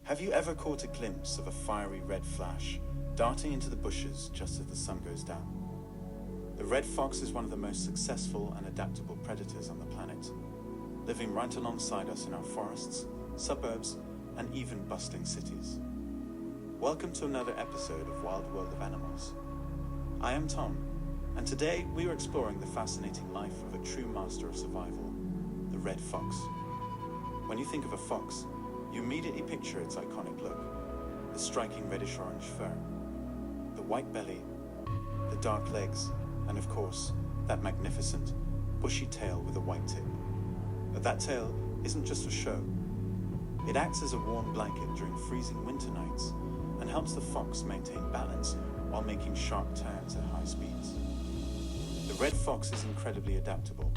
Have you ever caught a glimpse of a fiery red flash darting into the bushes just as the sun goes down? The red fox is one of the most successful and adaptable predators on the planet, living right alongside us in our forests, suburbs, and even bustling cities. Welcome to another episode of Wild World of Animals. I am Tom, and today we are exploring the fascinating life of a true master of survival, the red fox. When you think of a fox, you immediately picture its iconic look, the striking reddish-orange fur, the white belly, the dark legs, and of course, that magnificent, bushy tail with a white tip. But that tail isn't just for show. It acts as a warm blanket during freezing winter nights and helps the fox maintain balance while making sharp turns at high speeds. The red fox is incredibly adaptable.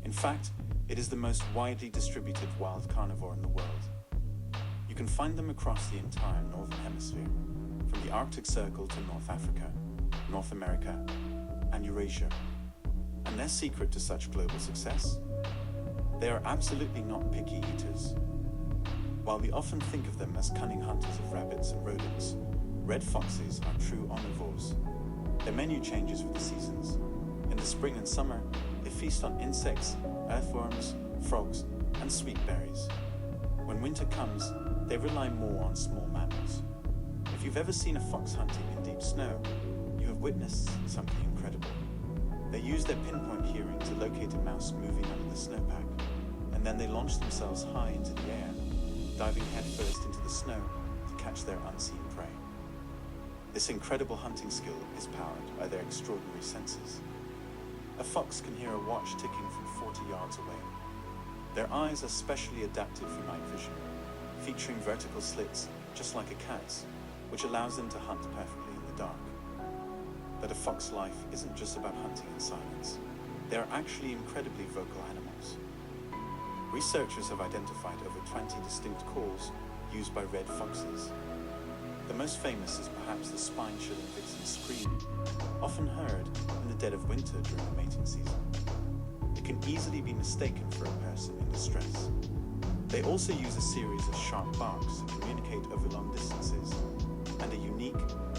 In fact, it is the most widely distributed wild carnivore in the world. You can find them across the entire northern hemisphere, from the Arctic Circle to North Africa, North America, and Eurasia. And their secret to such global success? They are absolutely not picky eaters. While we often think of them as cunning hunters of rabbits and rodents, red foxes are true omnivores. Their menu changes with the seasons. In the spring and summer, they feast on insects, earthworms, frogs, and sweet berries. When winter comes, they rely more on small mammals. If you've ever seen a fox hunting in deep snow, you have witnessed something incredible. They use their pinpoint hearing to locate a mouse moving under the snowpack, and then they launch themselves high into the air, diving headfirst into the snow to catch their unseen prey. This incredible hunting skill is powered by their extraordinary senses. A fox can hear a watch ticking from 40 yards away. Their eyes are specially adapted for night vision, featuring vertical slits just like a cat's, which allows them to hunt perfectly in the dark. But a fox's life isn't just about hunting in silence. They are actually incredibly vocal animals. Researchers have identified over 20 distinct calls used by red foxes. The most famous is perhaps the spine-chilling vixen scream, often heard in the dead of winter during the mating season. It can easily be mistaken for a person in distress. They also use a series of sharp barks to communicate over long distances, and a unique,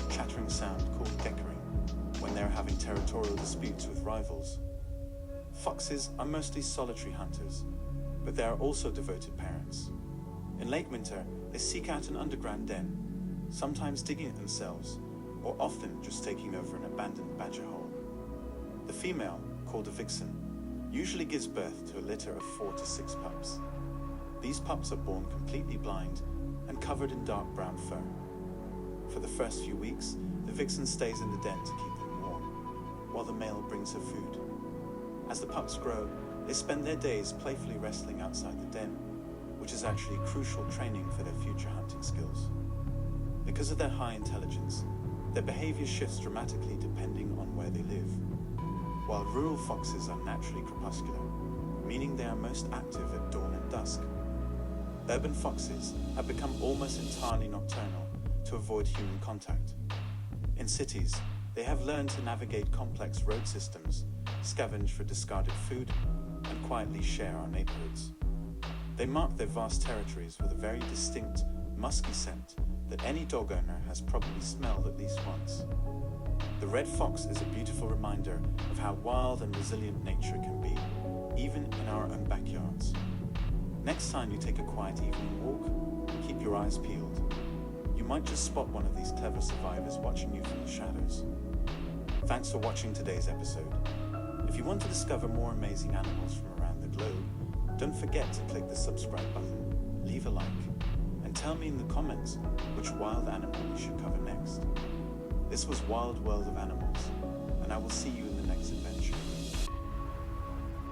chattering sound called geckering when they're having territorial disputes with rivals. Foxes are mostly solitary hunters, but they are also devoted parents. In late winter, they seek out an underground den, sometimes digging it themselves, or often just taking over an abandoned badger hole. The female, called a vixen, usually gives birth to a litter of 4 to 6 pups. These pups are born completely blind and covered in dark brown fur. For the first few weeks, the vixen stays in the den to keep them warm, while the male brings her food. As the pups grow, they spend their days playfully wrestling outside the den, which is actually crucial training for their future hunting skills. Because of their high intelligence, their behavior shifts dramatically depending on where they live. While rural foxes are naturally crepuscular, meaning they are most active at dawn and dusk, urban foxes have become almost entirely nocturnal to avoid human contact. In cities, they have learned to navigate complex road systems, scavenge for discarded food, and quietly share our neighborhoods. They mark their vast territories with a very distinct, musky scent that any dog owner has probably smelled at least once. The red fox is a beautiful reminder of how wild and resilient nature can be, even in our own backyards. Next time you take a quiet evening walk, keep your eyes peeled. You might just spot one of these clever survivors watching you from the shadows. Thanks for watching today's episode. If you want to discover more amazing animals from around the globe, don't forget to click the subscribe button, leave a like, and tell me in the comments which wild animal we should cover next. This was Wild World of Animals, and I will see you in the next adventure.